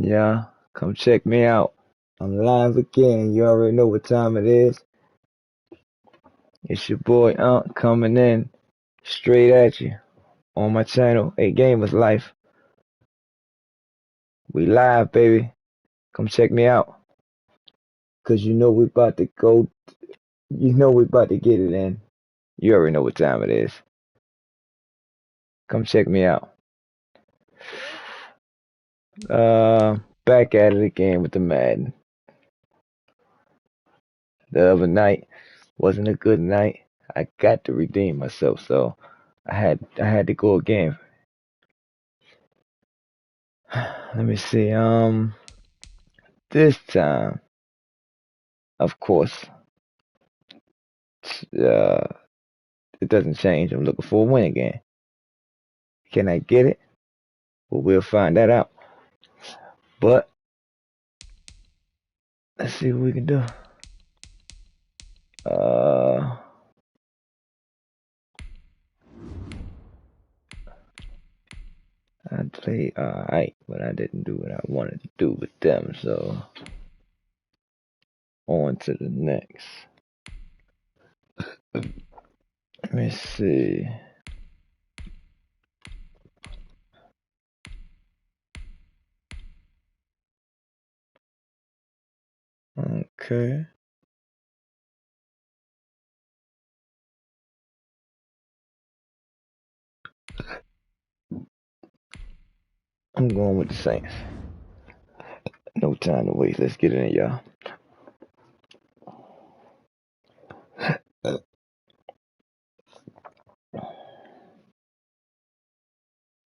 Yeah, come check me out. I'm live again. You already know what time it is. It's your boy Unc coming in straight at you on my channel. A Gamers Life. We live, baby. Come check me out. Cause you know we about to go. You know we about to get it in. You already know what time it is. Come check me out. Back at it again with the Madden. The other night wasn't a good night. I got to redeem myself, so I had to go again. Let me see. This time, of course, uh, it doesn't change. I'm looking for a win again. Can I get it? Well, we'll find that out. But let's see what we can do. I played alright, but I didn't do what I wanted to do with them. So on to the next. Let me see. Okay. I'm going with the Saints. No time to waste. Let's get it in, y'all.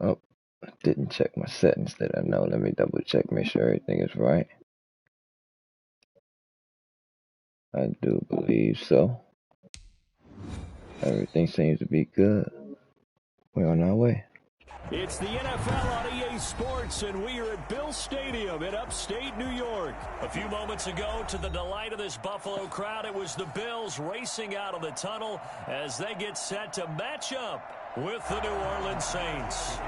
Oh, I didn't check my settings that I know. Let me double check, make sure everything is right. I do believe so. Everything seems to be good. We're on our way. It's the NFL on EA Sports, and we are at Bill Stadium in upstate New York. A few moments ago, to the delight of this Buffalo crowd, it was the Bills racing out of the tunnel as they get set to match up with the New Orleans Saints.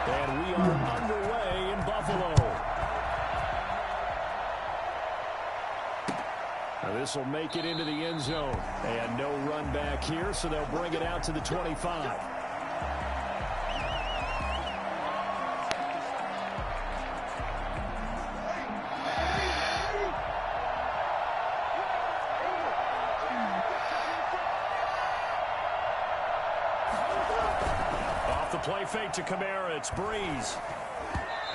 And we are underway in Buffalo. This will make it into the end zone. And no run back here, so they'll bring it out to the 25. Off the play fake to Kamara, it's Breeze.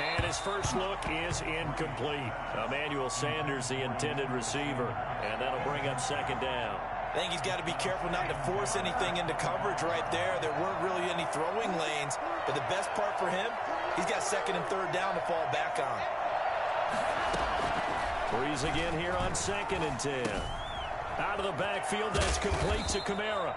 And his first look is incomplete. Emmanuel Sanders, the intended receiver. And that'll bring up second down. I think he's got to be careful not to force anything into coverage right there. There weren't really any throwing lanes. But the best part for him, he's got second and third down to fall back on. Breeze again here on second and 10. Out of the backfield, that's complete to Kamara.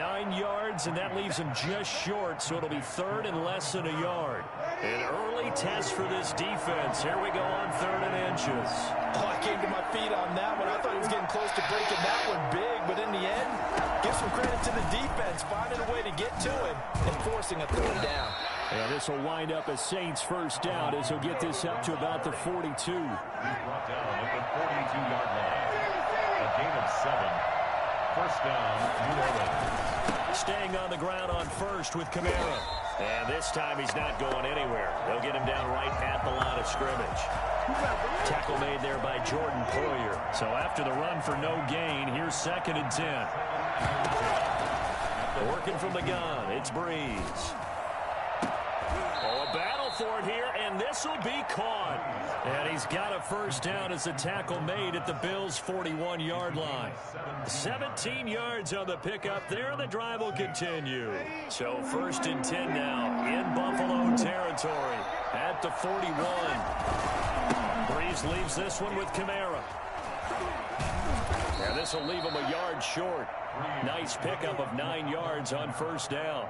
9 yards, and that leaves him just short, so it'll be third and less than a yard. An early test for this defense. Here we go on third and inches. Oh, I came to my feet on that one. I thought he was getting close to breaking that one big, but in the end, give some credit to the defense, finding a way to get to him and forcing a third down. And this will wind up as Saints first down as he'll get this up to about the 42. He's brought down at the 42-yard line. A gain of 7. First down, New Orleans. Staying on the ground on first with Kamara. And this time he's not going anywhere. They'll get him down right at the line of scrimmage. Tackle made there by Jordan Poyer. So after the run for no gain, here's second and 10. Working from the gun, it's Breeze. Oh, a battle for it here, and this will be caught. And he's got a first down as the tackle made at the Bills' 41-yard line. 17 yards on the pickup there, and the drive will continue. So first and 10 now in Buffalo territory at the 41. Breeze leaves this one with Kamara. And this will leave him a yard short. Nice pickup of 9 yards on first down.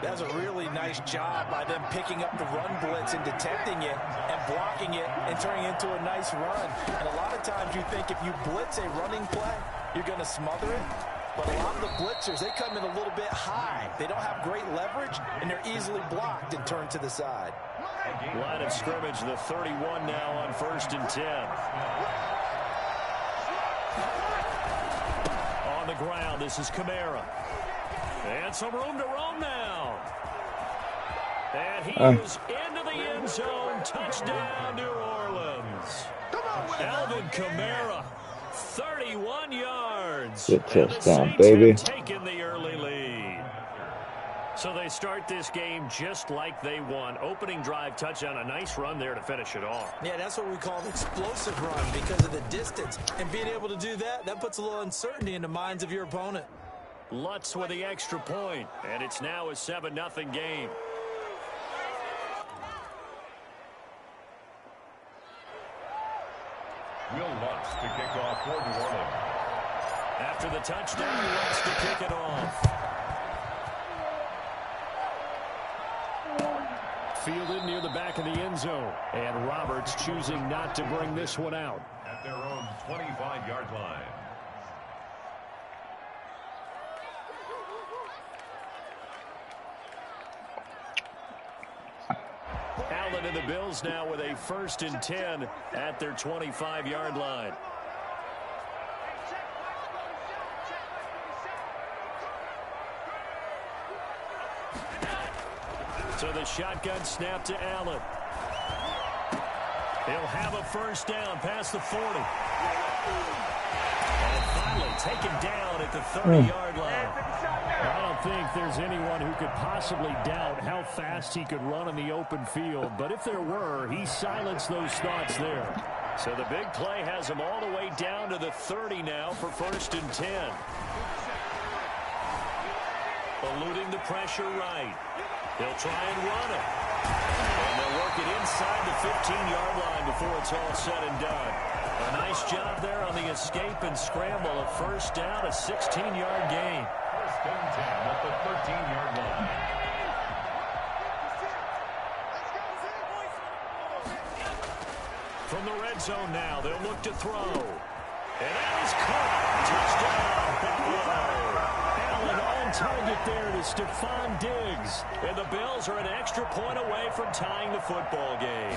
That's a really nice job by them picking up the run blitz and detecting it and blocking it and turning it into a nice run. And a lot of times you think if you blitz a running play, you're going to smother it. But a lot of the blitzers, they come in a little bit high. They don't have great leverage, and they're easily blocked and turned to the side. Line of scrimmage, the 31 now on 1st and 10. On the ground, this is Kamara. And some room to roam now. And he is into the end zone. Touchdown, New Orleans. Alvin Kamara, 31 yards. Good And the touchdown, Saints baby. have taken the early lead. So they start this game just like they won. Opening drive touchdown, a nice run there to finish it off. Yeah, that's what we call an explosive run because of the distance. And being able to do that, that puts a little uncertainty in the minds of your opponent. Lutz with the extra point, and it's now a 7-0 game. Will Lutz to kick off for New Orleans. After the touchdown, Lutz to kick it off. Fielded near the back of the end zone, and Roberts choosing not to bring this one out. At their own 25-yard line. Allen and the Bills now with a 1st and 10 at their 25-yard line. So the shotgun snap to Allen. He'll have a 1st down past the 40. And finally taken down at the 30-yard line. I don't think there's anyone who could possibly doubt how fast he could run in the open field. But if there were, he silenced those thoughts there. So the big play has him all the way down to the 30 now for 1st and 10. Eluding the pressure right. They'll try and run it. And they'll work it inside the 15-yard line before it's all said and done. A nice job there on the escape and scramble. A 1st down, a 16-yard gain. 1st and 10 at the 13-yard line. From the red zone now, they'll look to throw. And that is caught. Touchdown, Buffalo. Allen on target there to Stephon Diggs. And the Bills are an extra point away from tying the football game.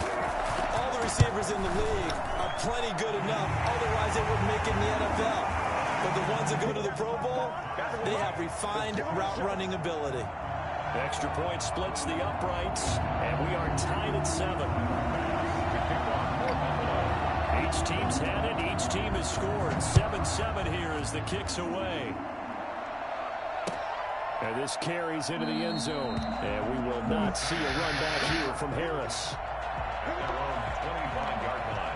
All the receivers in the league are plenty good enough. Otherwise, they wouldn't make it in the NFL. But the ones that go to the Pro Bowl, they have refined route running ability. Extra point splits the uprights, and we are tied at 7. Each team's had it. Each team has scored. 7-7 here as the kick's away. And this carries into the end zone. And we will not see a run back here from Harris. At their own 25-yard line.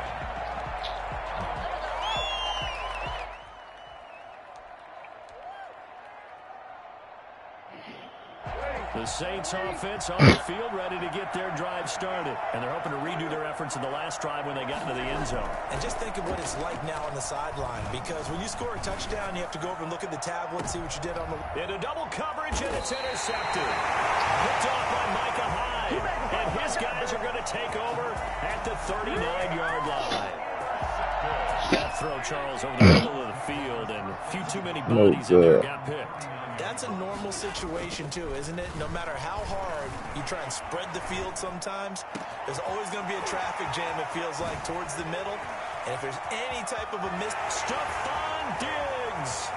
The Saints offense on the field ready to get their drive started. And they're hoping to redo their efforts in the last drive when they got into the end zone. And just think of what it's like now on the sideline. Because when you score a touchdown, you have to go over and look at the tablet, see what you did on the... Into double coverage, and it's intercepted. Picked off by Micah Hyde. And his guys are going to take over at the 39-yard line. That throw, Charles, over the middle of the field, and a few too many bodies in there got picked. That's a normal situation, too, isn't it? No matter how hard you try and spread the field sometimes, there's always going to be a traffic jam, it feels like, towards the middle. And if there's any type of a miss... Stephon Diggs!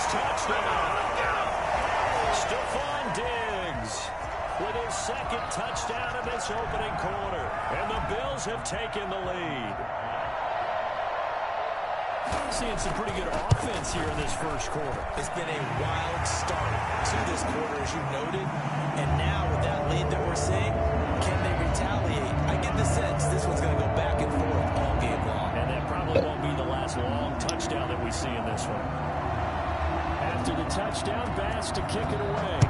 Touchdown! Stephon Diggs with his 2nd touchdown in this opening quarter. And the Bills have taken the lead. Seeing some pretty good offense here in this first quarter. It's been a wild start to this quarter, as you noted. And now with that lead that we're seeing, can they retaliate? I get the sense this one's going to go back and forth all game long. And that probably won't be the last long touchdown that we see in this one. After the touchdown, Bass to kick it away.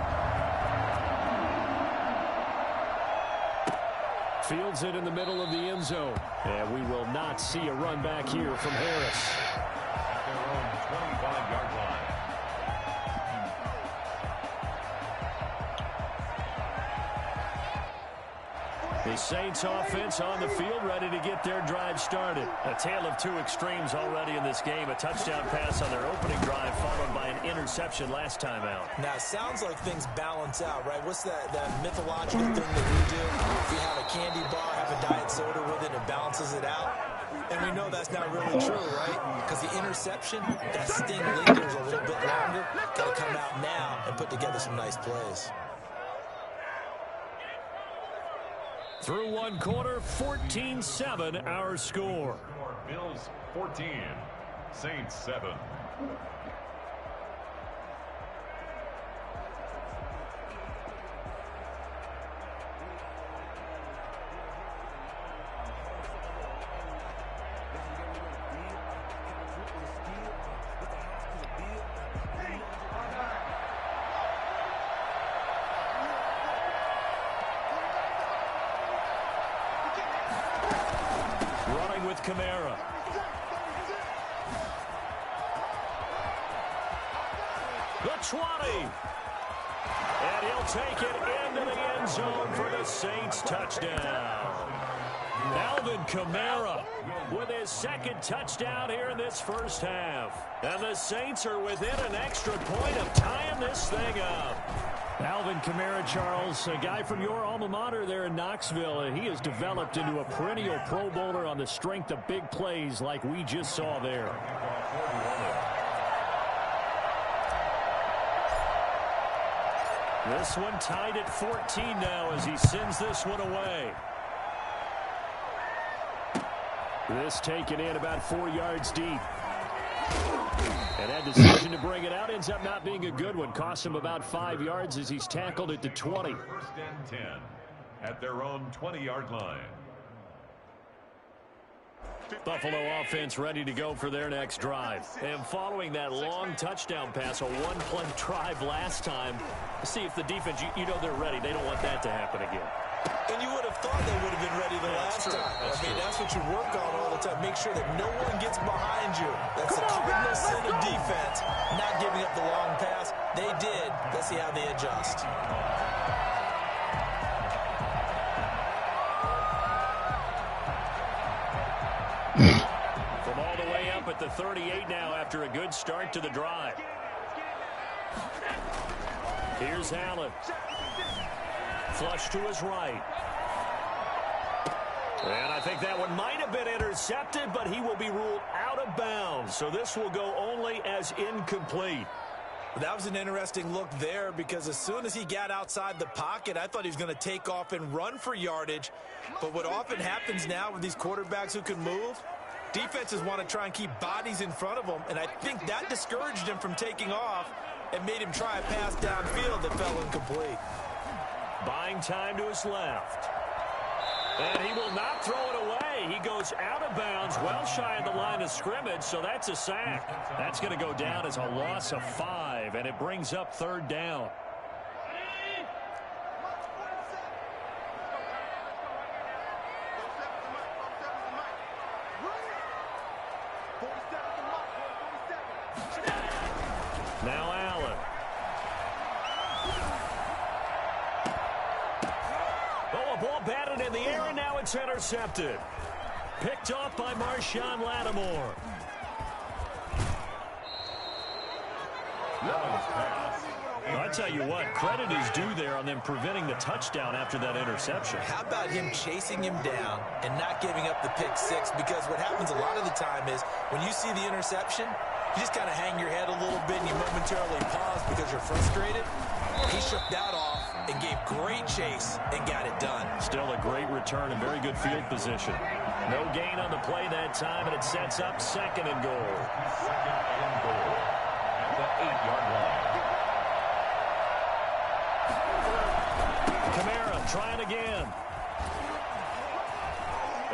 Fields it in the middle of the end zone. And we will not see a run back here from Harris. At their own 25-yard line. The Saints offense on the field, ready to get their drive started. A tale of two extremes already in this game. A touchdown pass on their opening drive, followed by an interception last time out. Now, it sounds like things balance out, right? What's that mythological thing that we do? We have a candy bar, have a diet soda with it, and it balances it out. And we know that's not really true, right? Because the interception, that sting lingers a little bit longer. Got to come out now and put together some nice plays. Through one quarter, 14-7 our score. Bills 14, Saints 7. Kamara. The 20. And he'll take it into the end zone for the Saints touchdown. Alvin Kamara with his second touchdown here in this first half. And the Saints are within an extra point of tying this thing up. Alvin Kamara, Charles, a guy from your alma mater there in Knoxville, and he has developed into a perennial Pro Bowler on the strength of big plays like we just saw there. This one tied at 14 now as he sends this one away. This taken in about 4 yards deep. And that decision to bring it out ends up not being a good one. Costs him about 5 yards as he's tackled at the 20. First and 10 at their own 20-yard line. Buffalo offense ready to go for their next drive. And following that long touchdown pass, a one-play drive last time, see if the defense, you know they're ready. They don't want that to happen again. And you would have thought they would have been ready the last time. That's what you work on all the time. Make sure that no one gets behind you. That's the cardinal sin of defense, not giving up the long pass. They did. Let's see how they adjust. From all the way up at the 38 now after a good start to the drive. Here's Allen. Flush to his right. And I think that one might have been intercepted, but he will be ruled out of bounds. So this will go only as incomplete. That was an interesting look there because as soon as he got outside the pocket, I thought he was going to take off and run for yardage. But what often happens now with these quarterbacks who can move, defenses want to try and keep bodies in front of them, and I think that discouraged him from taking off and made him try a pass downfield that fell incomplete. Buying time to his left. And he will not throw it away. He goes out of bounds, well shy of the line of scrimmage, so that's a sack. That's going to go down as a loss of 5, and it brings up third down. Now Allen. Oh, a ball batted in the air, and now it's intercepted. Picked off by Marshawn Lattimore. I tell you what, credit is due there on them preventing the touchdown after that interception. How about him chasing him down and not giving up the pick six? Because what happens a lot of the time is when you see the interception, you just kind of hang your head a little bit and you momentarily pause because you're frustrated. He shook that off and gave great chase and got it done. Still a great return and very good field position. No gain on the play that time, and it sets up second and goal. Second and goal at the 8-yard line. Kamara trying again.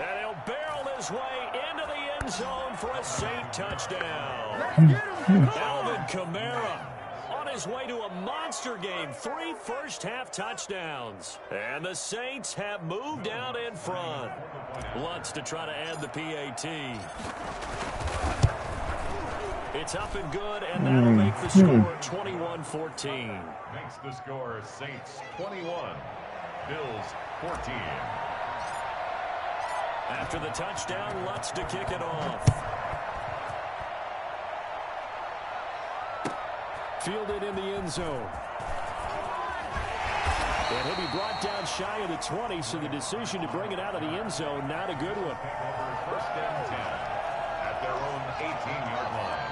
And he'll barrel his way into the end zone for a Saint touchdown. Alvin Kamara on his way to a monster game. 3 first-half touchdowns. And the Saints have moved out in front. Lutz to try to add the PAT. It's up and good, and that'll make the score 21-14. Makes the score Saints 21, Bills 14. After the touchdown, Lutz to kick it off. Fielded in the end zone. And he'll be brought down shy of the 20, so the decision to bring it out of the end zone, not a good one. First and 10 at their own 18-yard line.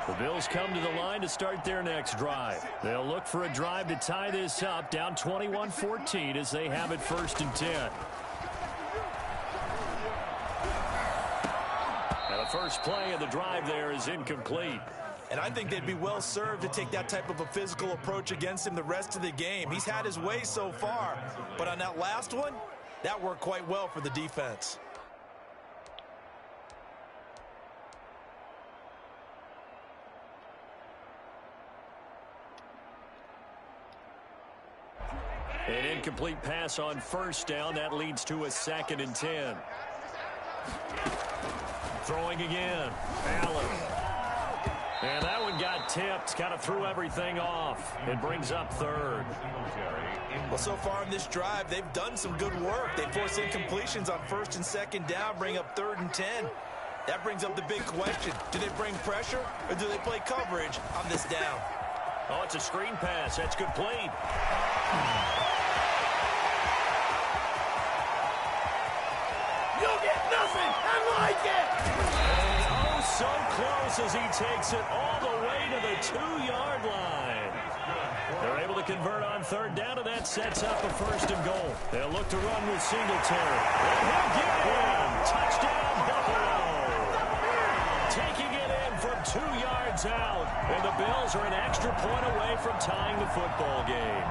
The Bills come to the line to start their next drive. They'll look for a drive to tie this up, down 21-14 as they have it first and 10. Now the first play of the drive there is incomplete. And I think they'd be well served to take that type of a physical approach against him the rest of the game. He's had his way so far, but on that last one, that worked quite well for the defense. An incomplete pass on first down. That leads to a 2nd and 10. Throwing again. Allen. And that one got tipped. Kind of threw everything off. It brings up 3rd. Well, so far in this drive, they've done some good work. They force incompletions on 1st and 2nd down, bring up 3rd and 10. That brings up the big question. Do they bring pressure or do they play coverage on this down? Oh, it's a screen pass. That's complete. You'll get nothing. I like it. And oh, so close as he takes it all the way to the 2-yard line. They're able to convert on 3rd down, and that sets up a 1st and goal. They'll look to run with Singletary. And he'll get in. Touchdown, Buffalo. Taking it in from 2 yards out. And the Bills are an extra point away from tying the football game.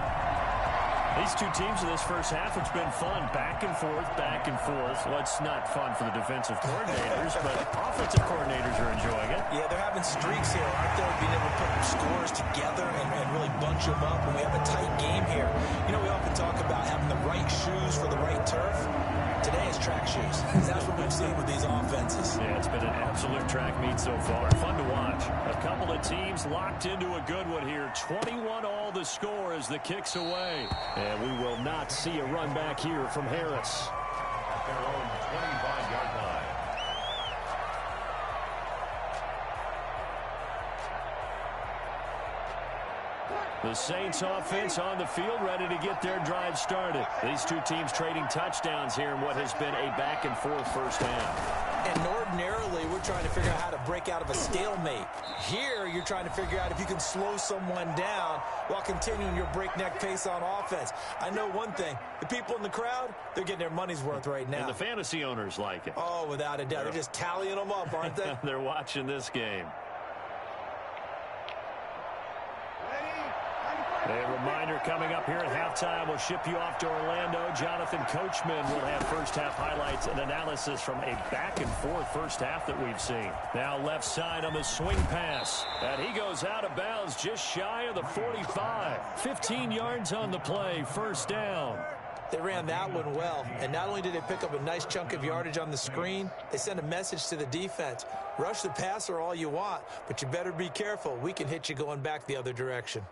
These two teams in this first half, it's been fun. Back and forth, back and forth. Well, it's not fun for the defensive coordinators, but offensive coordinators are enjoying it. Yeah, they're having streaks here, aren't they? Being able to put scores together and really bunch them up when we have a tight game here. You know, we often talk about having the right shoes for the right turf. Today is track shoes. That's what we've seen with these offenses. Yeah, it's been an absolute track meet so far. Fun to watch. A couple of teams locked into a good one here. 21-all the score as the kick's away. And we will not see a run back here from Harris. At their own 25-yard line. The Saints offense on the field, ready to get their drive started. These two teams trading touchdowns here in what has been a back-and-forth first half. And ordinarily, we're trying to figure out how to break out of a stalemate. Here, you're trying to figure out if you can slow someone down while continuing your breakneck pace on offense. I know one thing. The people in the crowd, they're getting their money's worth right now. And the fantasy owners like it. Oh, without a doubt. They're just tallying them up, aren't they? They're watching this game. A reminder coming up here at halftime. We'll ship you off to Orlando. Jonathan Coachman will have first-half highlights and analysis from a back-and-forth first half that we've seen. Now left side on the swing pass. And he goes out of bounds just shy of the 45. 15 yards on the play, first down. They ran that one well, and not only did they pick up a nice chunk of yardage on the screen, they sent a message to the defense. Rush the passer all you want, but you better be careful. We can hit you going back the other direction.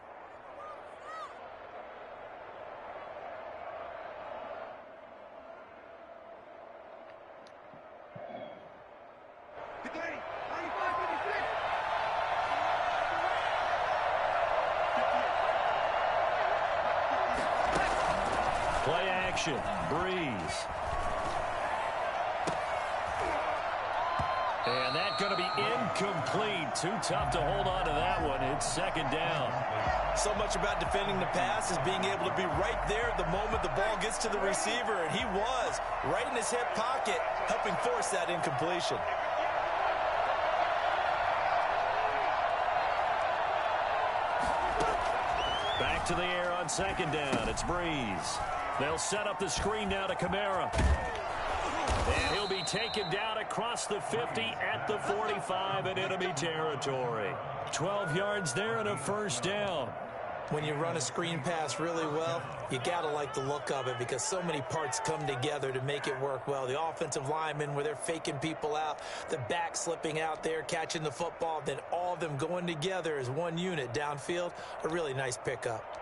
Play action. Breeze. And that's going to be incomplete. Too tough to hold on to that one. It's second down. So much about defending the pass is being able to be right there at the moment the ball gets to the receiver, and he was right in his hip pocket, helping force that incompletion. Back to the air on second down. It's Breeze. They'll set up the screen now to Kamara. And he'll be taken down across the 50 at the 45 in enemy territory. 12 yards there and a first down. When you run a screen pass really well, you got to like the look of it because so many parts come together to make it work well. The offensive linemen, where they're faking people out, the back slipping out there, catching the football, then all of them going together as one unit downfield. A really nice pickup.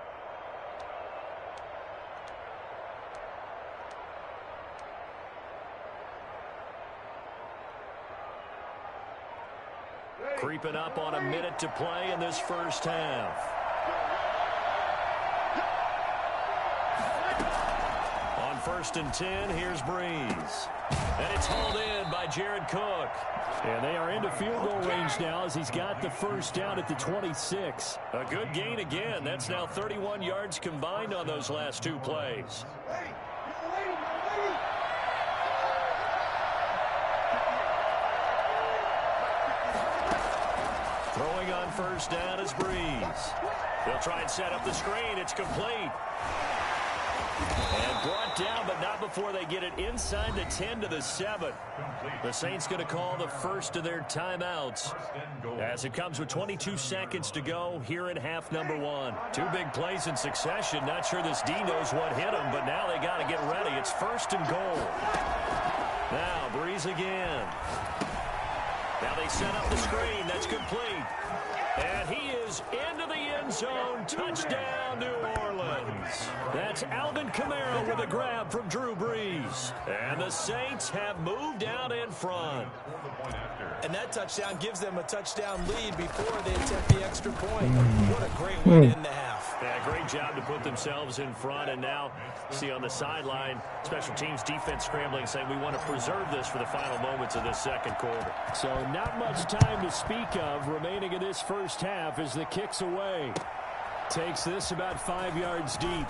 Creeping up on a minute to play in this first half. On 1st and 10, here's Breeze. And it's hauled in by Jared Cook. And they are into field goal range now as he's got the first down at the 26. A good gain again. That's now 31 yards combined on those last 2 plays. Throwing on first down is Breeze. They'll try and set up the screen. It's complete. And brought down, but not before they get it inside the 10 to the 7. The Saints going to call the first of their timeouts as it comes with 22 seconds to go here in half number 1. 2 big plays in succession. Not sure this D knows what hit him, but now they got to get ready. It's 1st and goal. Now Breeze again. Now they set up the screen. That's complete. And he is into the end zone. Touchdown, New Orleans. That's Alvin Kamara with a grab from Drew Brees. And the Saints have moved out in front. And that touchdown gives them a touchdown lead before they attempt the extra point. What a great way to end the half. Yeah, great job to put themselves in front. And now, see on the sideline, special teams defense scrambling, saying we want to preserve this for the final moments of this second quarter. So not much time to speak of remaining in this first half as the kick's away. Takes this about 5 yards deep.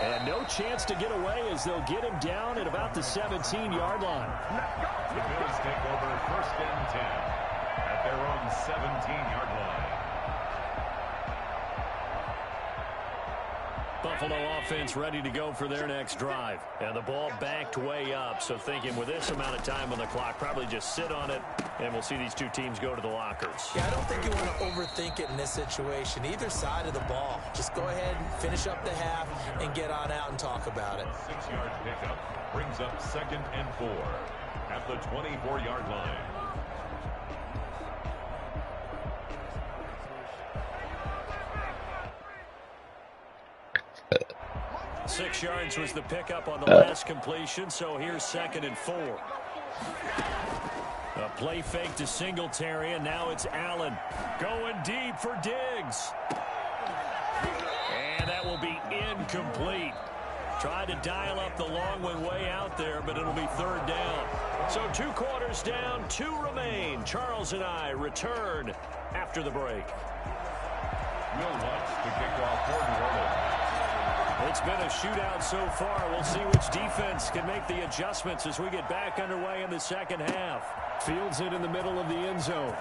And no chance to get away as they'll get him down at about the 17-yard line. The Bills take over 1st and 10 at their own 17-yard line. Buffalo offense ready to go for their next drive. And the ball backed way up. So thinking with this amount of time on the clock, probably just sit on it, and we'll see these 2 teams go to the lockers. Yeah, I don't think you want to overthink it in this situation. Either side of the ball. Just go ahead and finish up the half and get on out and talk about it. 6-yard pickup brings up 2nd and 4 at the 24-yard line. Six yards was the pickup on the last completion, so here's 2nd and 4. A play fake to Singletary, and now it's Allen going deep for Diggs. And that will be incomplete. Tried to dial up the long one way out there, but it'll be 3rd down. So 2 quarters down, 2 remain. Charles and I return after the break. Will Lutz to kick off for New Orleans. It's been a shootout so far. We'll see which defense can make the adjustments as we get back underway in the second half. Fields it in the middle of the end zone. Now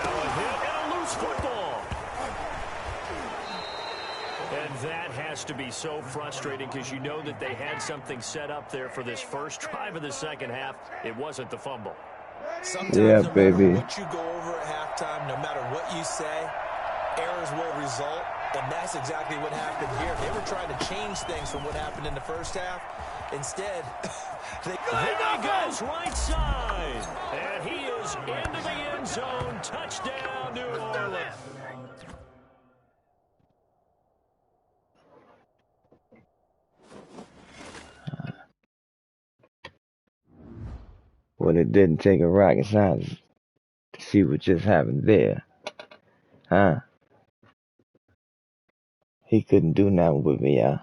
a hit and a loose football. And that has to be so frustrating because you know that they had something set up there for this first drive of the second half. It wasn't the fumble. Sometimes Yeah, no matter baby. what you go over at halftime, no matter what you say, errors will result. And that's exactly what happened here. They were trying to change things from what happened in the first half. Instead, There he goes, right side. And he is into the end zone. Touchdown, New Orleans. Well, it didn't take a rocket scientist to see what just happened there. Huh? He couldn't do nothing with me, y'all.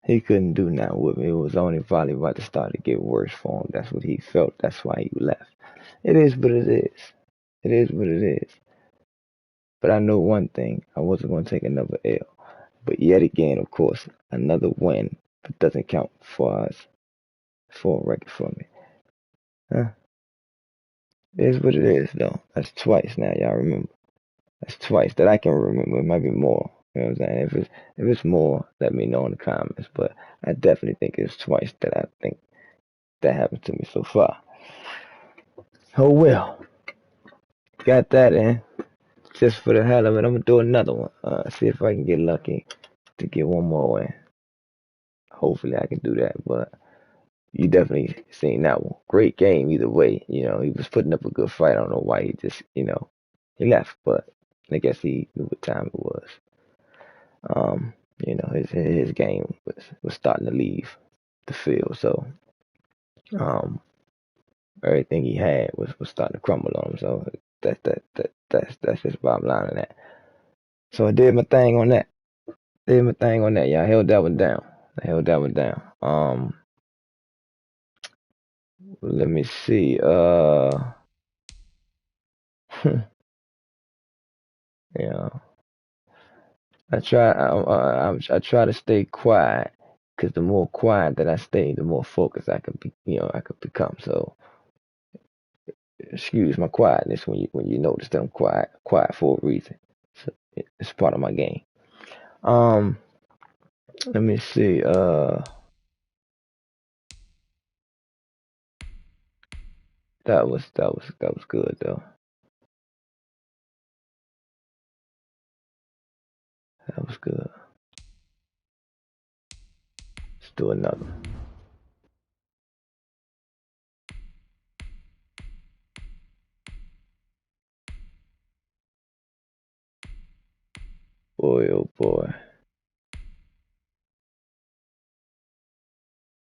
He couldn't do nothing with me. It was only probably about to start to get worse for him. That's what he felt. That's why he left. It is what it is. It is what it is. But I know one thing. I wasn't going to take another L. But yet again, of course, another win. But doesn't count for us. For a record for me. Huh? It is what it is, though. That's twice now, y'all remember. That's twice that I can remember. It might be more. You know what I'm saying? If it's more, let me know in the comments. But I definitely think it's twice that I think that happened to me so far. Oh well. Got that in. Just for the hell of it, I'm gonna do another one. See if I can get lucky to get one more in. Hopefully I can do that, but you definitely seen that one. Great game either way. You know, he was putting up a good fight. I don't know why he just, he left, but I guess he knew what time it was. His game was starting to leave the field. So, Everything he had was starting to crumble on him. So that's just bottom line of that. So I did my thing on that. Yeah, I held that one down. Let me see. Yeah, I try to stay quiet because the more quiet that I stay, the more focused I could be. I could become. So excuse my quietness when you notice that I'm quiet for a reason. So it's part of my game. Um, let me see. That was good though. That was good. Let's do another. Boy, oh boy,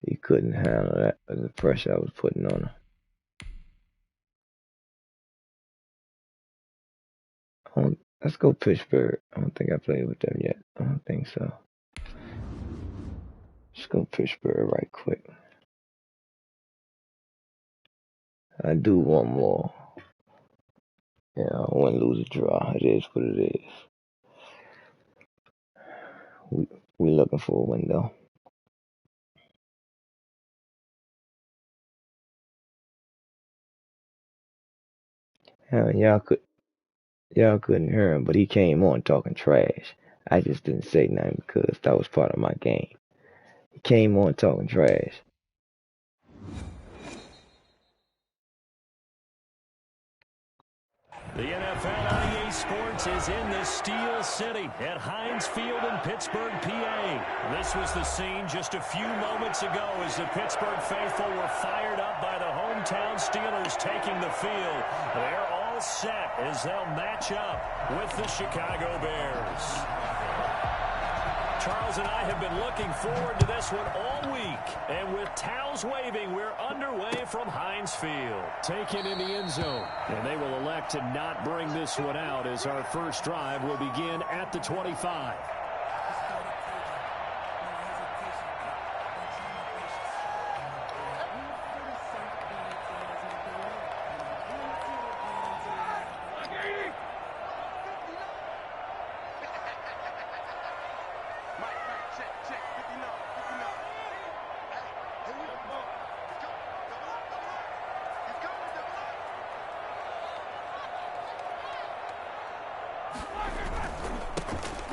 he couldn't handle that the pressure I was putting on him. Let's go Pittsburgh. I don't think I played with them yet. I don't think so. Let's go Pittsburgh right quick. I do want more. I win, lose, or draw. It is what it is. We looking for a window. Hell, y'all couldn't hear him, but he came on talking trash. I just didn't say nothing because that was part of my game. He came on talking trash. The NFL on EA Sports is in the Steel City at Heinz Field in Pittsburgh, PA. This was the scene just a few moments ago as the Pittsburgh faithful were fired up by the hometown Steelers taking the field. They're all set as they'll match up with the Chicago Bears. Charles and I have been looking forward to this one all week. And with towels waving, we're underway from Heinz Field. Taken in the end zone. And they will elect to not bring this one out as our first drive will begin at the 25.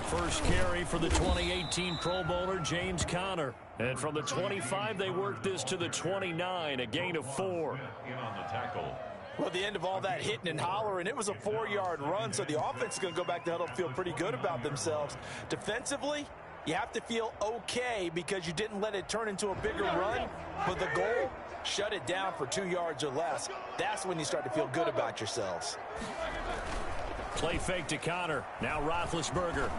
First carry for the 2018 Pro Bowler, James Conner. And from the 25, they worked this to the 29, a gain of 4. In on the tackle. Well, at the end of all that hitting and hollering, it was a 4-yard run, so the offense is going to go back to huddle and feel pretty good about themselves. Defensively, you have to feel okay because you didn't let it turn into a bigger run, but the goal, shut it down for 2 yards or less. That's when you start to feel good about yourselves. Play fake to Conner. Now Roethlisberger.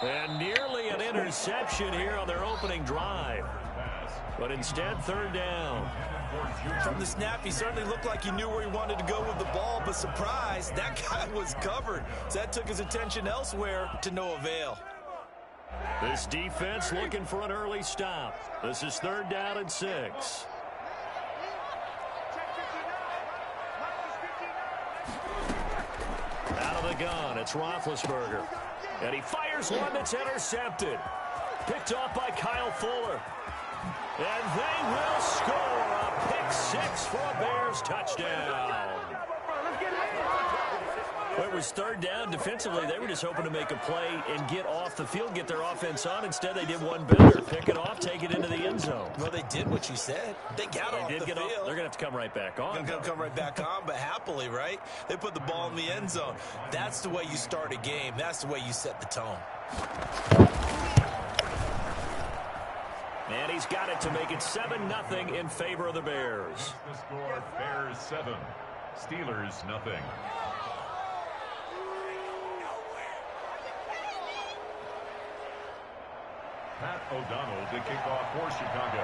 And nearly an interception here on their opening drive. But instead, third down. From the snap, he certainly looked like he knew where he wanted to go with the ball, but surprise, that guy was covered. So that took his attention elsewhere to no avail. This defense looking for an early stop. This is third down and 6. Out of the gun, it's Roethlisberger. And he fires one that's intercepted. Picked off by Kyle Fuller. And they will score a pick 6 for a Bears touchdown. Well, it was third down. Defensively, they were just hoping to make a play and get off the field, get their offense on. Instead, they did one better. Pick it off, take it into the end zone. Well, they did what you said. They got off the field. They're going to have to come right back on. They're going to come right back on, but happily, right? They put the ball in the end zone. That's the way you start a game. That's the way you set the tone. And he's got it to make it 7-0 in favor of the Bears. The score, Bears 7, Steelers nothing. Pat O'Donnell to kick off for Chicago.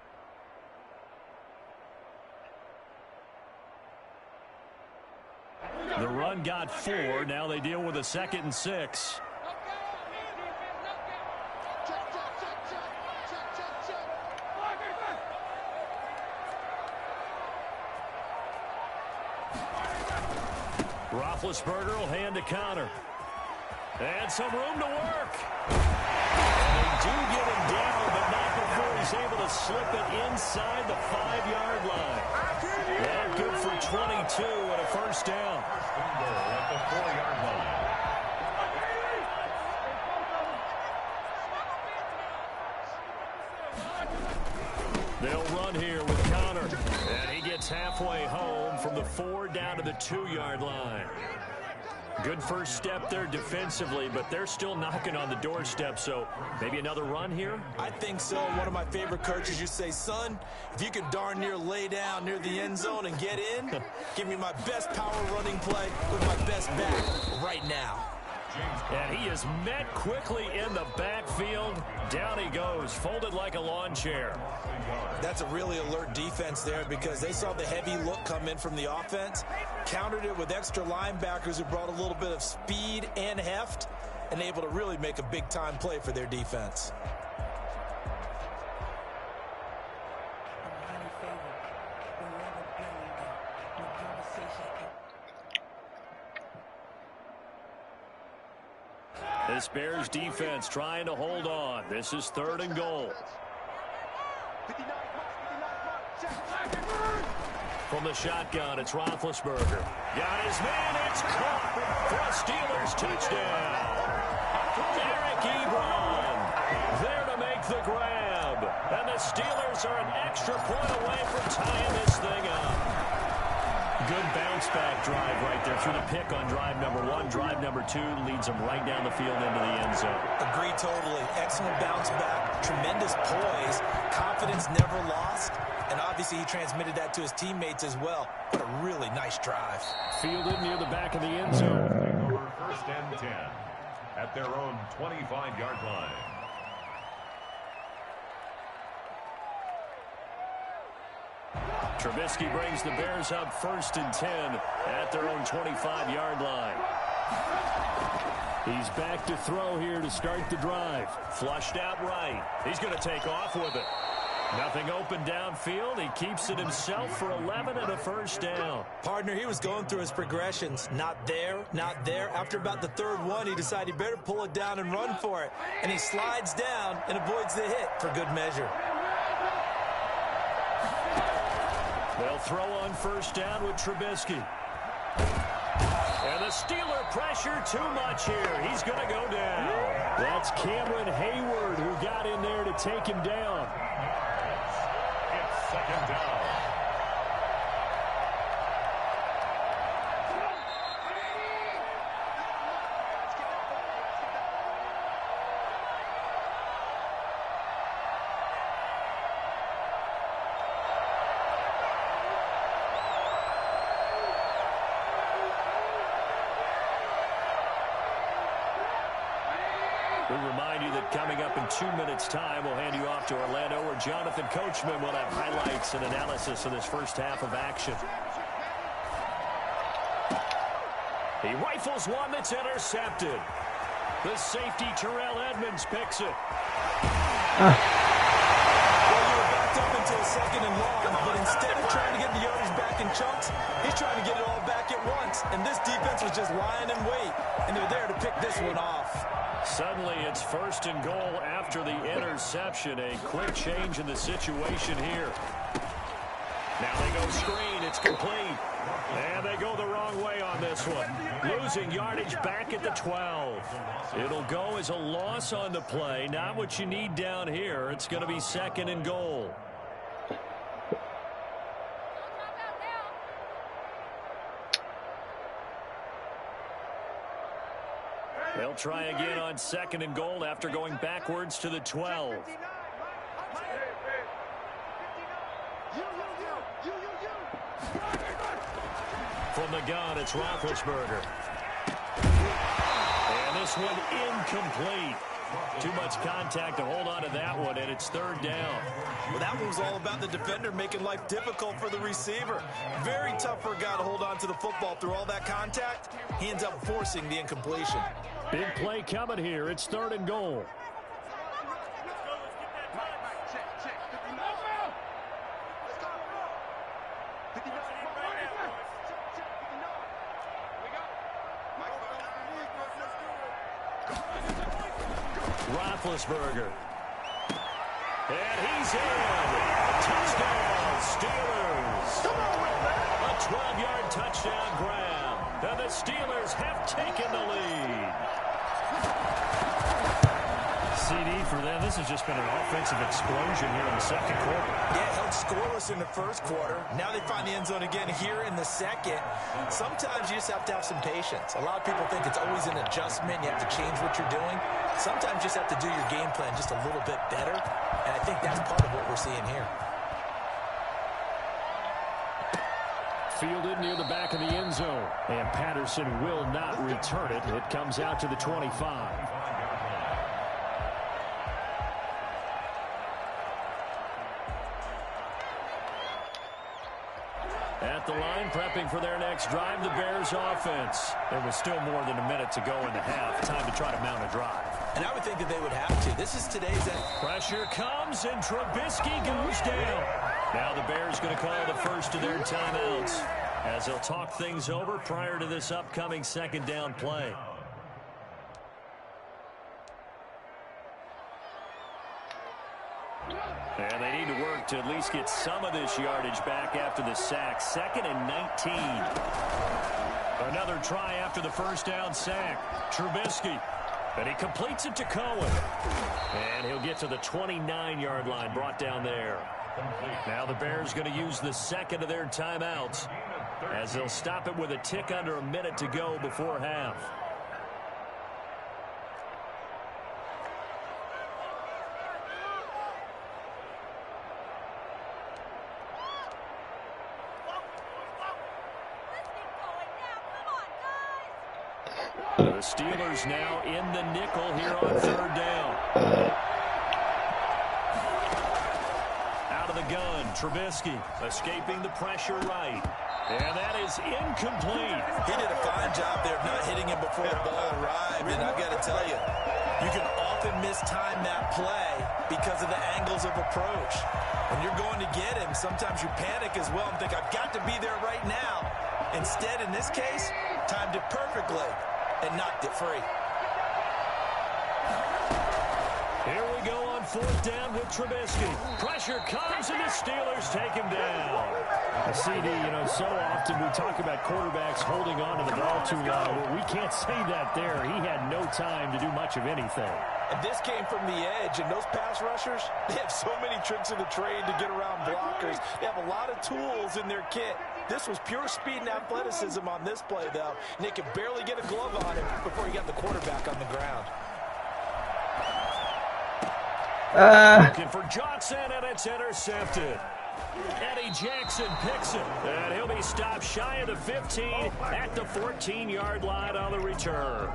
The run got 4. Now they deal with a 2nd and 6. Roethlisberger will hand to Connor. And some room to work. And they do get him down, but not before he's able to slip it inside the 5-yard line. Well, good for 22 and a first down. At the 4-yard line. They'll run here with Connor. And he gets halfway home from the 4 down to the 2-yard line. Good first step there defensively, but they're still knocking on the doorstep, so maybe another run here? I think so. One of my favorite coaches used to say, son, if you could darn near lay down near the end zone and get in, give me my best power running play with my best back right now. And he is met quickly in the backfield. Down he goes, folded like a lawn chair. That's a really alert defense there because they saw the heavy look come in from the offense, countered it with extra linebackers who brought a little bit of speed and heft, and able to really make a big-time play for their defense. This Bears defense trying to hold on. This is 3rd and goal. From the shotgun, it's Roethlisberger. Got his man, it's caught for a Steelers touchdown. Eric Ebron there to make the grab. And the Steelers are an extra point away from tying this thing up. Good bounce-back drive right there through the pick on drive number 1. Drive number 2 leads them right down the field into the end zone. Agree totally. Excellent bounce-back, tremendous poise, confidence never lost, and obviously he transmitted that to his teammates as well. What a really nice drive. Fielded near the back of the end zone. Over 1st and 10 at their own 25-yard line. Trubisky brings the Bears up 1st and 10 at their own 25-yard line. He's back to throw here to start the drive. Flushed out right. He's going to take off with it. Nothing open downfield. He keeps it himself for 11 and a first down. Partner, he was going through his progressions. Not there, not there. After about the 3rd one, he decided he better pull it down and run for it. And he slides down and avoids the hit for good measure. They'll throw on 1st down with Trubisky. And the Steeler pressure too much here. He's going to go down. That's Cameron Hayward who got in there to take him down. It's 2nd down. We remind you that coming up in 2 minutes' time, we'll hand you off to Orlando, where Jonathan Coachman will have highlights and analysis of this first half of action. He rifles one that's intercepted. The safety, Terrell Edmonds, picks it. Well, you were backed up into a 2nd and long, but instead of trying to get the yardage back in chunks, he's trying to get it all back at once. And this defense was just lying in wait, and they're there to pick this one off. Suddenly it's 1st and goal after the interception. A quick change in the situation here. Now they go screen. It's complete. And they go the wrong way on this one. Losing yardage back at the 12. It'll go as a loss on the play. Not what you need down here. It's going to be 2nd and goal. They'll try again on 2nd and goal after going backwards to the 12. From the gun, it's Roethlisberger. And this one incomplete. Too much contact to hold on to that one, and it's third down. Well, that one was all about the defender making life difficult for the receiver. Very tough for a guy to hold on to the football through all that contact. He ends up forcing the incompletion. Big play coming here. It's third and goal. Roethlisberger. And he's in. Touchdown, Steelers. A 12-yard touchdown grab. And the Steelers have taken the lead. CD for them. This has just been an offensive explosion here in the second quarter. Yeah, held scoreless in the first quarter. Now they find the end zone again here in the second. Sometimes you just have to have some patience. A lot of people think it's always an adjustment. You have to change what you're doing. Sometimes you just have to do your game plan just a little bit better. And I think that's part of what we're seeing here. Fielded near the back of the end zone. And Patterson will not return it. It comes out to the 25. At the line, prepping for their next drive, the Bears offense. There was still more than a minute to go in the half. Time to try to mount a drive. And I would think that they would have to. This is today's end. Pressure comes, and Trubisky goes down. Now the Bears going to call the first of their timeouts as they'll talk things over prior to this upcoming second down play. And they need to work to at least get some of this yardage back after the sack. 2nd and 19. Another try after the first down sack. Trubisky. And he completes it to Cohen. And he'll get to the 29-yard line, brought down there. Now the Bears going to use the second of their timeouts as they'll stop it with a tick under a minute to go before half. The Steelers now in the nickel here on third down. Out of the gun, Trubisky escaping the pressure right. And that is incomplete. He did a fine job there of not hitting him before the ball arrived. And I've got to tell you, you can often mistime that play because of the angles of approach. When you're going to get him, sometimes you panic as well and think, I've got to be there right now. Instead, in this case, timed it perfectly and knocked it free. Here we go on fourth down with Trubisky. Pressure comes, and the Steelers take him down. CD, so often we talk about quarterbacks holding on to the ball too long. Well, we can't say that there. He had no time to do much of anything. And this came from the edge, and those pass rushers, they have so many tricks of the trade to get around blockers. They have a lot of tools in their kit. This was pure speed and athleticism on this play, though. And they could barely get a glove on him before he got the quarterback on the ground. Looking for Johnson, and it's intercepted. Eddie Jackson picks it, and he'll be stopped shy of the 15 at the 14-yard line on the return.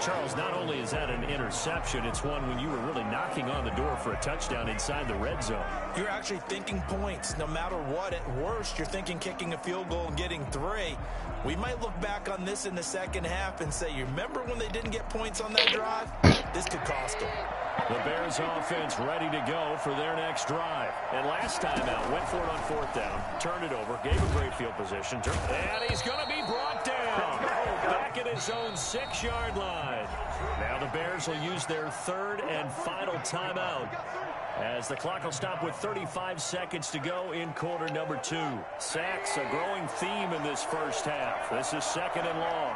Charles, not only is that an interception, it's one when you were really knocking on the door for a touchdown inside the red zone. You're actually thinking points no matter what. At worst, you're thinking kicking a field goal and getting 3. We might look back on this in the second half and say, you remember when they didn't get points on that drive? This could cost them. The Bears offense ready to go for their next drive. And last time out, went for it on fourth down, turned it over, gave a great field position, and he's going to be brought down back at his own 6-yard line. Now the Bears will use their third and final timeout as the clock will stop with 35 seconds to go in quarter number 2. Sacks, a growing theme in this first half. This is 2nd and long.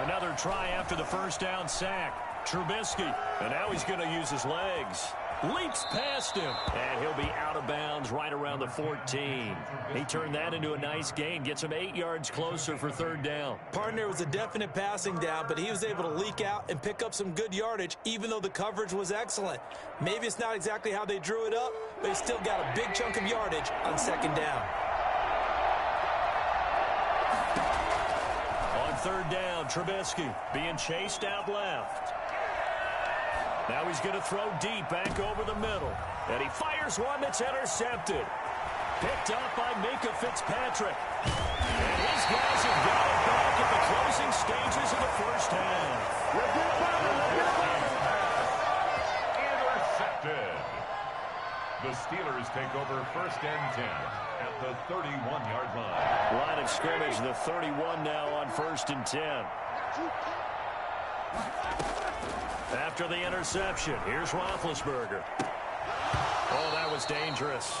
Another try after the first down sack. Trubisky, and now he's going to use his legs. Leaps past him, and he'll be out of bounds right around the 14. He turned that into a nice gain, gets him 8 yards closer for third down. Partner, was a definite passing down, but he was able to leak out and pick up some good yardage, even though the coverage was excellent. Maybe it's not exactly how they drew it up, but he still got a big chunk of yardage on second down. On third down, Trubisky being chased out left. Now he's going to throw deep back over the middle. And he fires one that's intercepted. Picked up by Minka Fitzpatrick. And his guys have got it back at the closing stages of the first half. Intercepted. The Steelers take over first and 10 at the 31-yard line. Line of scrimmage, the 31 now on first and 10. After the interception, here's Roethlisberger. Oh, that was dangerous.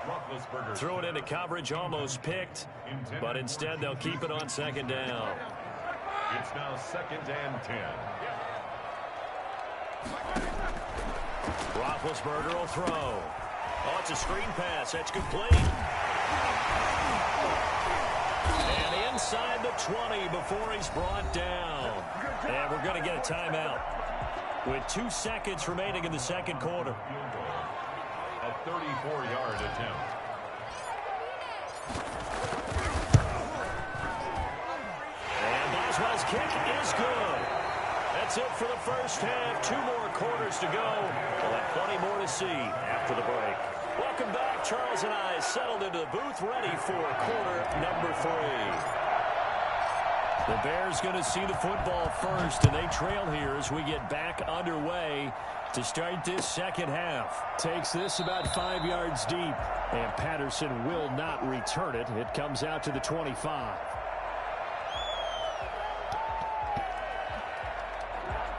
Roethlisberger Threw it into coverage, almost picked, but instead they'll keep it on second down. It's now second and 10. Roethlisberger will throw. Oh, it's a screen pass. That's complete. And inside the 20 before he's brought down. And we're going to get a timeout with 2 seconds remaining in the second quarter. A 34-yard attempt. And Boswell's kick is good. That's it for the first half. 2 more quarters to go. We'll have plenty more to see after the break. Welcome back. Charles and I settled into the booth, ready for quarter number 3. The Bears going to see the football first, and they trail here as we get back underway to start this second half. Takes this about 5 yards deep, and Patterson will not return it. It comes out to the 25.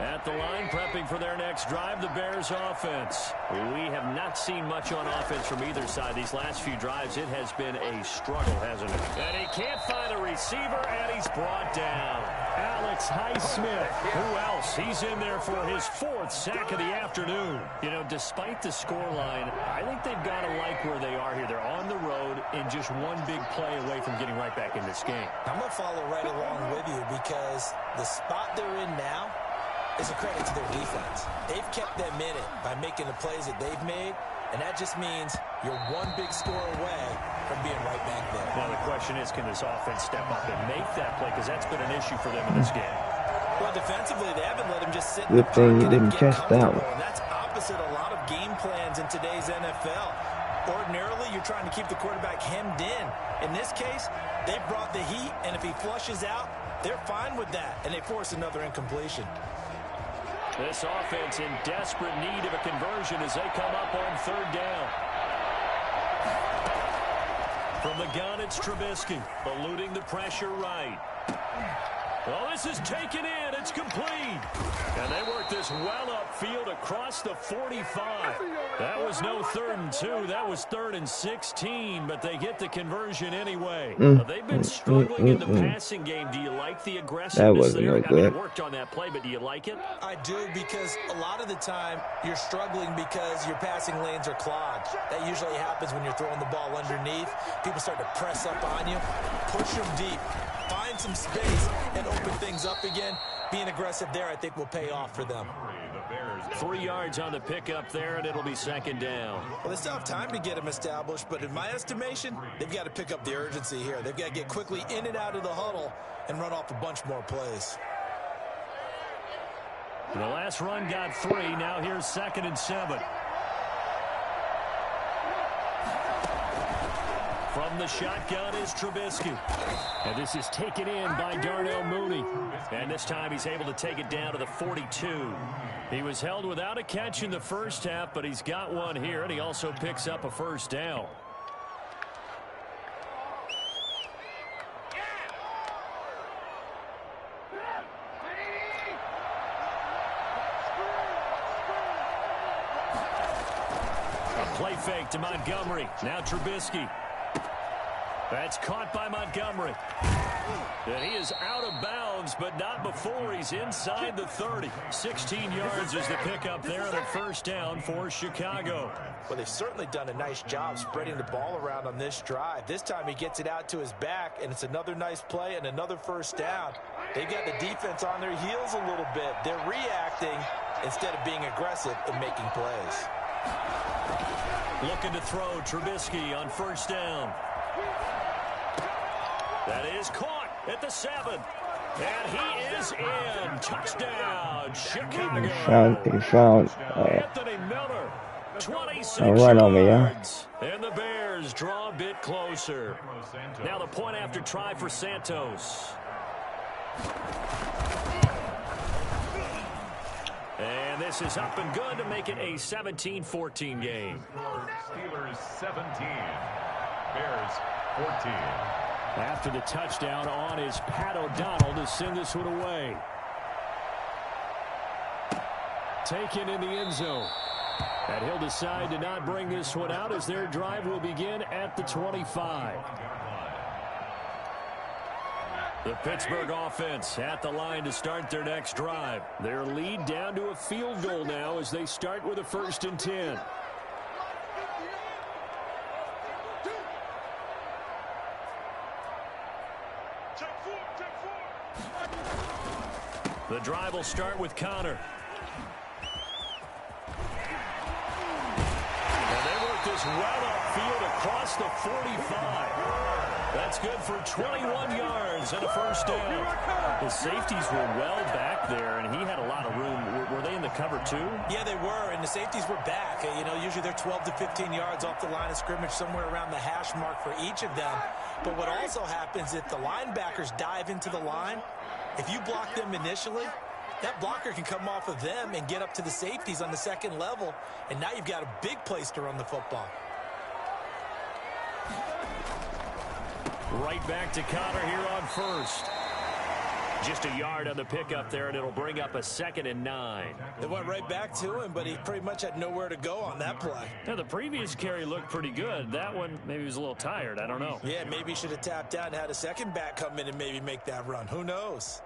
At the line, prepping for their next drive, the Bears offense. We have not seen much on offense from either side. These last few drives, it has been a struggle, hasn't it? And he can't find a receiver, and he's brought down. Alex Highsmith. Who else? He's in there for his 4th sack of the afternoon. You know, despite the scoreline, I think they've got to like where they are here. They're on the road and just one big play away from getting right back in this game. I'm going to follow right along with you because the spot they're in now is a credit to their defense. They've kept them in it by making the plays that they've made, and that just means you're one big score away from being right back there. Now the question is, can this offense step up and make that play? Because that's been an issue for them in this game. Well, defensively, they haven't let him just sit in Good the thing you pocket didn't and get catch that comfortable, one. and that's opposite a lot of game plans in today's NFL. Ordinarily, you're trying to keep the quarterback hemmed in. In this case, they brought the heat, and if he flushes out, they're fine with that, and they force another incompletion. This offense in desperate need of a conversion as they come up on third down. From the gun, it's Trubisky, eluding the pressure right. Well, this is taken in. It's complete. And they work this well upfield across the 45. That was no 3rd and 2. That was 3rd and 16, but they get the conversion anyway. Now, they've been struggling in the passing game. Do you like the aggressiveness there? I mean, it worked on that play, but do you like it? I do, because a lot of the time you're struggling because your passing lanes are clogged. That usually happens when you're throwing the ball underneath. People start to press up on you, push them deep, find some space, and open things up again. Being aggressive there, I think, will pay off for them. 3 yards on the pickup there, and it'll be second down. Well, they still have time to get them established, but in my estimation, they've got to pick up the urgency here. They've got to get quickly in and out of the huddle and run off a bunch more plays. The last run got 3. Now here's 2nd and 7. From the shotgun is Trubisky. And this is taken in by Darnell Mooney. And this time he's able to take it down to the 42. He was held without a catch in the first half, but he's got one here, and he also picks up a first down. A play fake to Montgomery. Now Trubisky. That's caught by Montgomery. And he is out of bounds, but not before he's inside the 30. 16 yards is the pickup there on a first down for Chicago. Well, they've certainly done a nice job spreading the ball around on this drive. This time he gets it out to his back, and it's another nice play and another first down. They've got the defense on their heels a little bit. They're reacting instead of being aggressive and making plays. Looking to throw Trubisky on first down. That is caught at the 7. And he is in. Touchdown, Chicago. He found Anthony Miller, 26 run on me, yards. And the Bears draw a bit closer. Now the point after try for Santos. And this is up and good to make it a 17-14 game. Steelers 17, Bears 14. After the touchdown on is Pat O'Donnell to send this one away. Taken in the end zone. And he'll decide to not bring this one out as their drive will begin at the 25. The Pittsburgh offense at the line to start their next drive. Their lead down to a field goal now as they start with a 1st and 10. The drive will start with Connor. And they work this right upfield across the 45. That's good for 21 yards and a first down. The safeties were well back there, and he had a lot of room. Were they in the cover too? Yeah, they were, and the safeties were back. You know, usually they're 12 to 15 yards off the line of scrimmage, somewhere around the hash mark for each of them. But what also happens if the linebackers dive into the line, if you block them initially, that blocker can come off of them and get up to the safeties on the second level, and now you've got a big place to run the football. Right back to Connor here on first. Just a yard on the pickup there, and it'll bring up a 2nd and 9. They went right back to him, but he pretty much had nowhere to go on that play. Now, the previous carry looked pretty good. That one, maybe he was a little tired. I don't know. Yeah, maybe he should have tapped out and had a second back come in and maybe make that run. Who knows?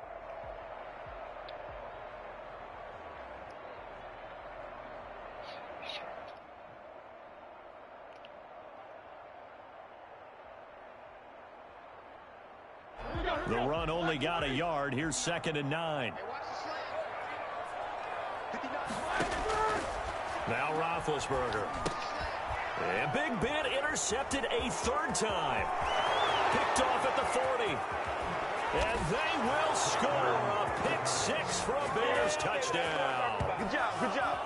The run only got a yard. Here's 2nd and 9. Now Roethlisberger. And Big Ben intercepted a 3rd time. Picked off at the 40. And they will score a pick 6 for a Bears touchdown. Good job, good job.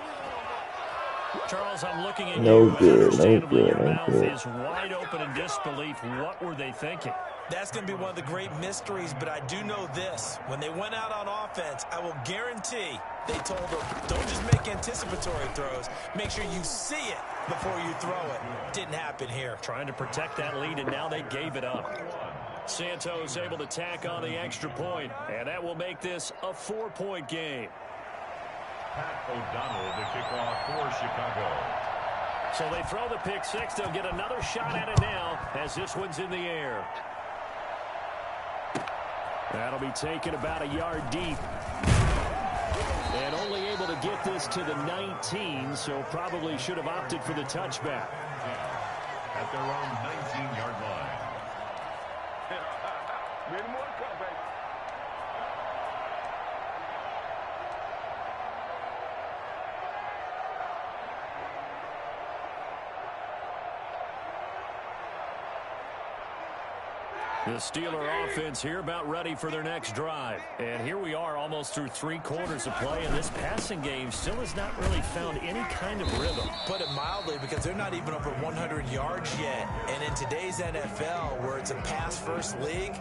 Charles, I'm looking at No you. good, Understandably, no your good, no mouth good. is wide open in disbelief. What were they thinking? That's going to be one of the great mysteries, but I do know this. When they went out on offense, I will guarantee they told them, don't just make anticipatory throws. Make sure you see it before you throw it. Didn't happen here. Trying to protect that lead, and now they gave it up. Santos able to tack on the extra point, and that will make this a 4-point game. Pat O'Donnell the kickoff for Chicago. So they throw the pick 6. They'll get another shot at it now as this one's in the air. That'll be taken about a yard deep. And only able to get this to the 19, so probably should have opted for the touchback. At their own 19-yard line. Many more to come, baby. The Steeler offense here about ready for their next drive. And here we are almost through 3 quarters of play, and this passing game still has not really found any kind of rhythm. Put it mildly, because they're not even over 100 yards yet. And in today's NFL, where it's a pass-first league,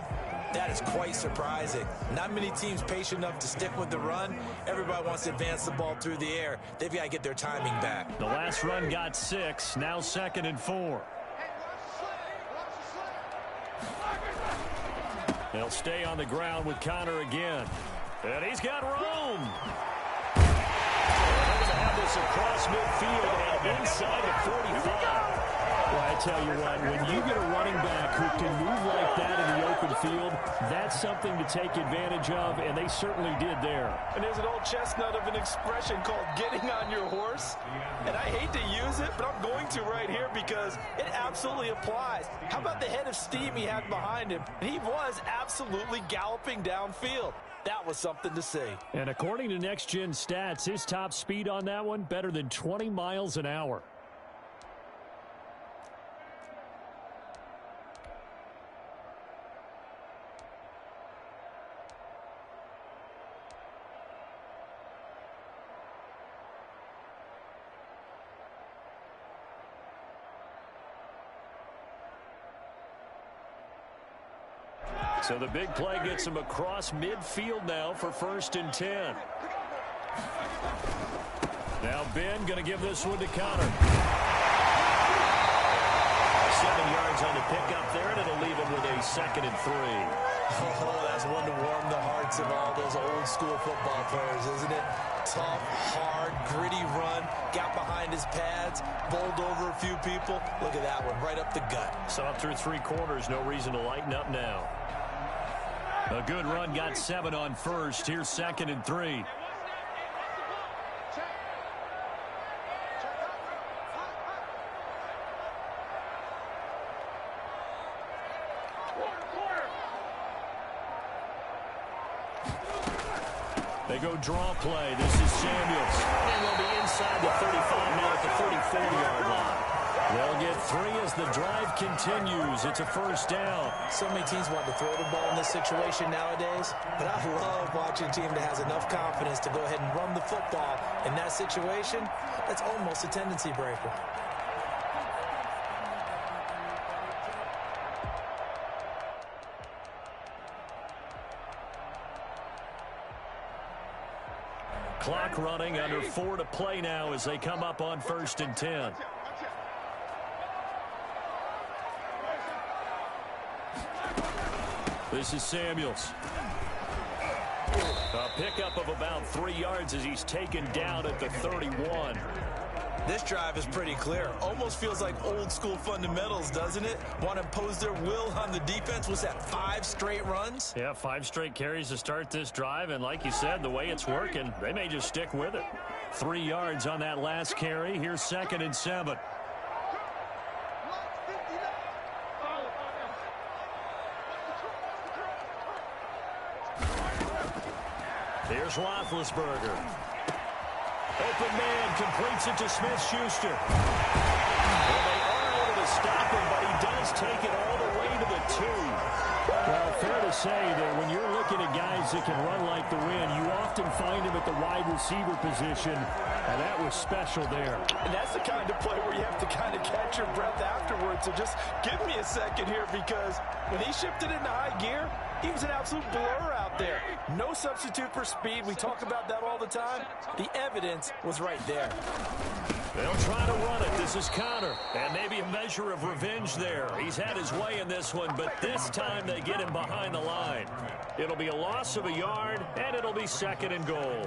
that is quite surprising. Not many teams patient enough to stick with the run. Everybody wants to advance the ball through the air. They've got to get their timing back. The last run got 6, now 2nd and 4. They'll stay on the ground with Connor again. And he's got room. They're going to have this across midfield and inside the 45. Well, I tell you what, when you get a running back who can move like that in the open field, that's something to take advantage of, and they certainly did there. And there's an old chestnut of an expression called getting on your horse. And I hate to use it, but I'm going to right here because it absolutely applies. How about the head of steam he had behind him? He was absolutely galloping downfield. That was something to see. And according to Next Gen Stats, his top speed on that one, better than 20 miles an hour. So the big play gets him across midfield now for 1st and 10. Now Ben going to give this one to Connor. 7 yards on the pickup there, and it'll leave him with a 2nd and 3. Oh, that's one to warm the hearts of all those old school football players, isn't it? Tough, hard, gritty run, got behind his pads, bowled over a few people. Look at that one, right up the gut. Saw through 3 quarters, no reason to lighten up now. A good run, got 7 on 1st. Here's 2nd and 3. They go draw play. This is Samuels. And they'll be inside the 35 now at the 34-yard line. They'll get 3 as the drive continues. It's a 1st down. So many teams want to throw the ball in this situation nowadays, but I love watching a team that has enough confidence to go ahead and run the football. In that situation, that's almost a tendency breaker. Clock running, under 4 to play now as they come up on 1st and 10. This is Samuels. A pickup of about 3 yards as he's taken down at the 31. This drive is pretty clear. Almost feels like old school fundamentals, doesn't it? Want to impose their will on the defense. Was that 5 straight runs? Yeah, 5 straight carries to start this drive. And like you said, the way it's working, they may just stick with it. 3 yards on that last carry. Here's 2nd and 7. Here's Roethlisberger. Open man, completes it to Smith-Schuster. Well, they are able to stop him, but he does take it all the way to the 2. Well, fair to say that when you're looking at guys that can run like the wind, you often find him at the wide receiver position, and that was special there. And that's the kind of play where you have to kind of catch your breath afterwards. So just give me a second here, because when he shifted into high gear, he was an absolute blur out there. No substitute for speed. We talk about that all the time. The evidence was right there. They'll try to run it. This is Connor. And maybe a measure of revenge there. He's had his way in this one, but this time they get him behind the line. It'll be a loss of a yard, and it'll be 2nd and goal.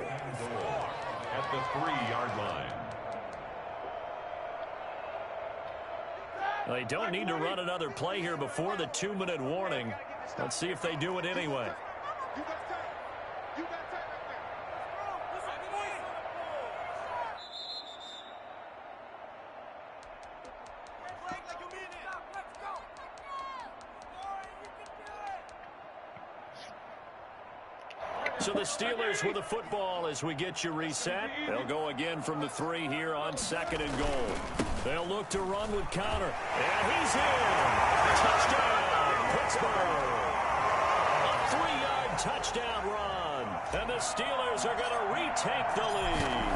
At the 3-yard line. They don't need to run another play here before the 2-minute warning. Let's see if they do it anyway. So the Steelers with the football as we get you reset. They'll go again from the 3 here on 2nd and goal. They'll look to run with Connor. And he's in. Touchdown, Pittsburgh. A 3-yard touchdown run. And the Steelers are going to retake the lead.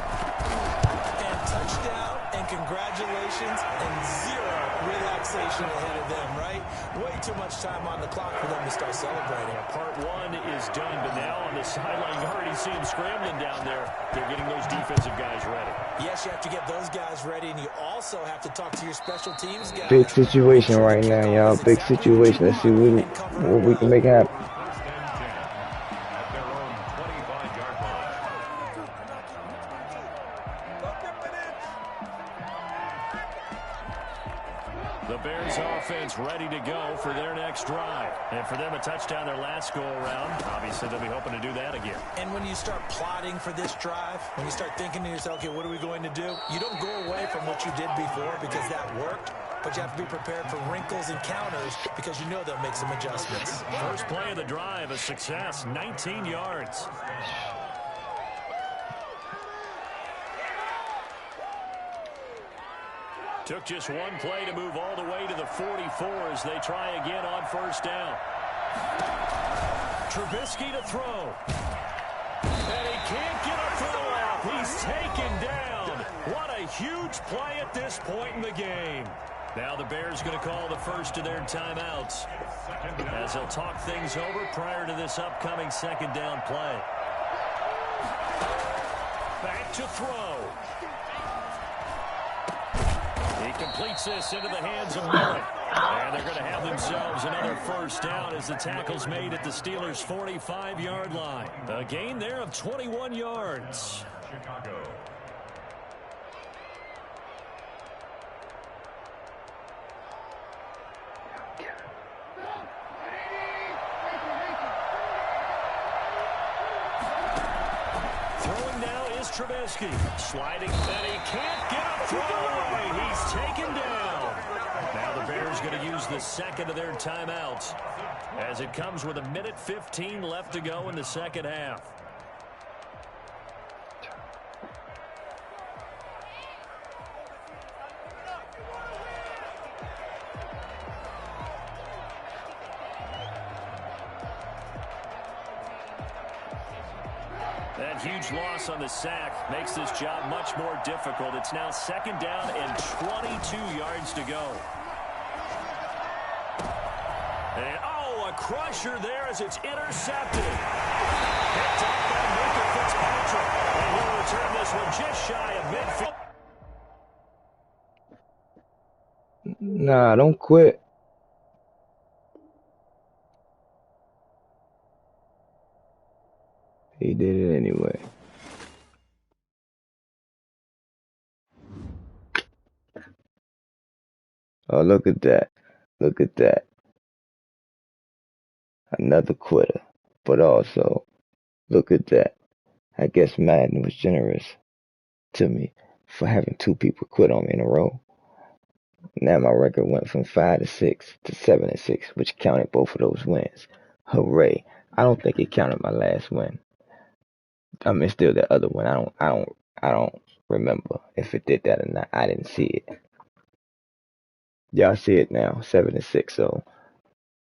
And touchdown and congratulations and 0 relaxation ahead of them, right? Way too much time on the clock for them to start celebrating. Part 1 is done, but now on the sideline, you already see them scrambling down there. They're getting those defensive guys ready. Yes, you have to get those guys ready, and you also have to talk to your special teams guys. Big situation right now, y'all. Big situation. Let's see what we can make happen. The Bears offense ready to go for their next drive. And for them, a touchdown their last go-around. Obviously, they'll be hoping to do that again. And when you start plotting for this drive, when you start thinking to yourself, okay, what are we going to do? You don't go away from what you did before because that worked. But you have to be prepared for wrinkles and counters because you know they'll make some adjustments. First play of the drive, a success, 19 yards. Took just one play to move all the way to the 44 as they try again on first down. Trubisky to throw. And he can't get a throw off. He's taken down. What a huge play at this point in the game. Now the Bears going to call the first of their timeouts as they'll talk things over prior to this upcoming second down play. Back to throw. He completes this into the hands of Miller. And they're going to have themselves another first down as the tackle's made at the Steelers' 45-yard line. A gain there of 21 yards. Chicago. Throwing now is Trubisky. Sliding, and he can't get a throw away. He's taken down. Now the Bears going to use the second of their timeouts as it comes with 1:15 left to go in the second half. That huge loss on the sack makes this job much more difficult. It's now second down and 22 yards to go. And, oh, a crusher there as it's intercepted. Picked up by Minka Fitzpatrick. And he'll return this one just shy of midfield. Nah, don't quit. He did it anyway. Oh, look at that. Look at that. Another quitter. But also, look at that. I guess Madden was generous to me for having two people quit on me in a row. Now my record went from 5-6 to 7-6, which counted both of those wins. Hooray. I don't think it counted my last win. I mean, still the other one. I don't remember if it did that or not. I didn't see it. Y'all see it now, 7-6. So,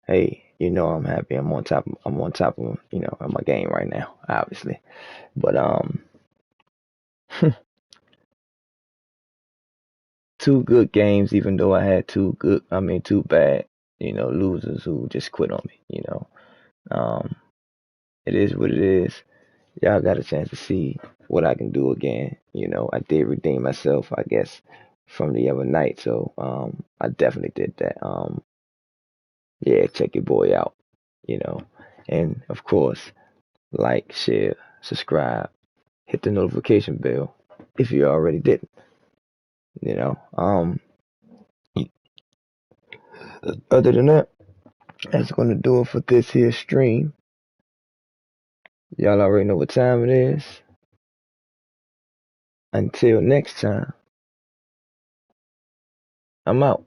hey, you know I'm happy. I'm on top of of my game right now, obviously. But two good games, even though I had two bad, losers who just quit on me. It is what it is. Y'all got a chance to see what I can do again. I did redeem myself, I guess, from the other night. So I definitely did that. Yeah, check your boy out. And of course, like, share, subscribe, hit the notification bell if you already didn't. Other than that, that's gonna do it for this here stream. Y'all already know what time it is. Until next time, I'm out.